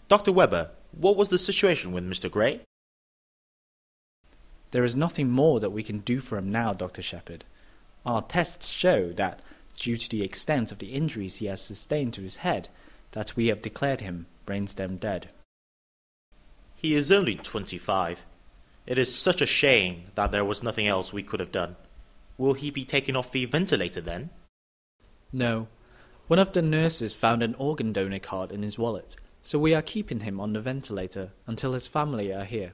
Dr. Webber, what was the situation with Mr. Gray? There is nothing more that we can do for him now, Dr. Shepherd. Our tests show that, due to the extent of the injuries he has sustained to his head, that we have declared him brainstem dead. He is only 25. It is such a shame that there was nothing else we could have done. Will he be taken off the ventilator then? No. One of the nurses found an organ donor card in his wallet, so we are keeping him on the ventilator until his family are here.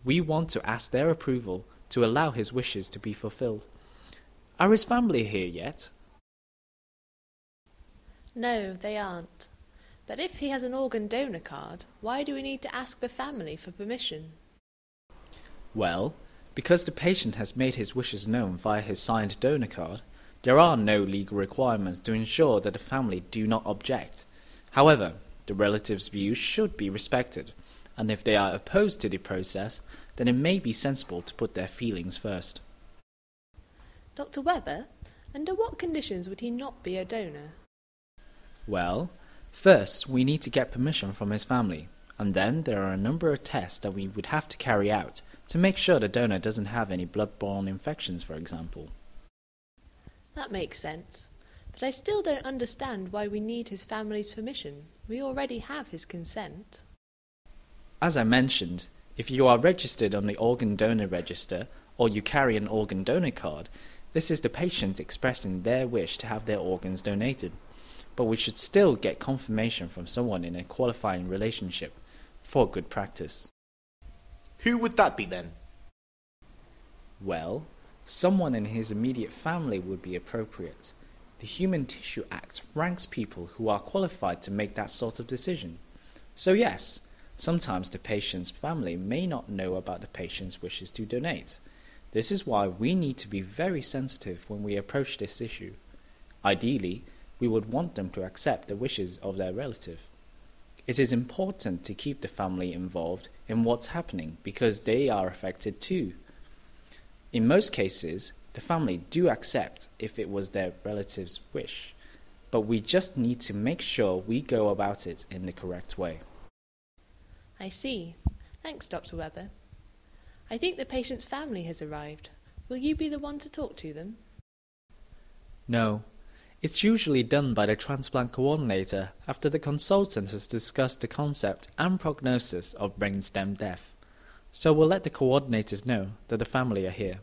We want to ask their approval to allow his wishes to be fulfilled. Are his family here yet? No, they aren't. But if he has an organ donor card, why do we need to ask the family for permission? Well, because the patient has made his wishes known via his signed donor card, there are no legal requirements to ensure that the family do not object. However, the relatives' views should be respected, and if they are opposed to the process, then it may be sensible to put their feelings first. Dr. Webber, under what conditions would he not be a donor? Well, first we need to get permission from his family, and then there are a number of tests that we would have to carry out to make sure the donor doesn't have any blood-borne infections, for example. That makes sense. But I still don't understand why we need his family's permission. We already have his consent. As I mentioned, if you are registered on the organ donor register or you carry an organ donor card, this is the patient expressing their wish to have their organs donated. But we should still get confirmation from someone in a qualifying relationship for good practice. Who would that be then? Well, someone in his immediate family would be appropriate. The Human Tissue Act ranks people who are qualified to make that sort of decision. So yes, sometimes the patient's family may not know about the patient's wishes to donate. This is why we need to be very sensitive when we approach this issue. Ideally, we would want them to accept the wishes of their relative. It is important to keep the family involved in what's happening because they are affected too. In most cases, the family do accept if it was their relative's wish, but we just need to make sure we go about it in the correct way. I see. Thanks, Dr. Webber. I think the patient's family has arrived. Will you be the one to talk to them? No. It's usually done by the transplant coordinator after the consultant has discussed the concept and prognosis of brainstem death. So we'll let the coordinators know that the family are here.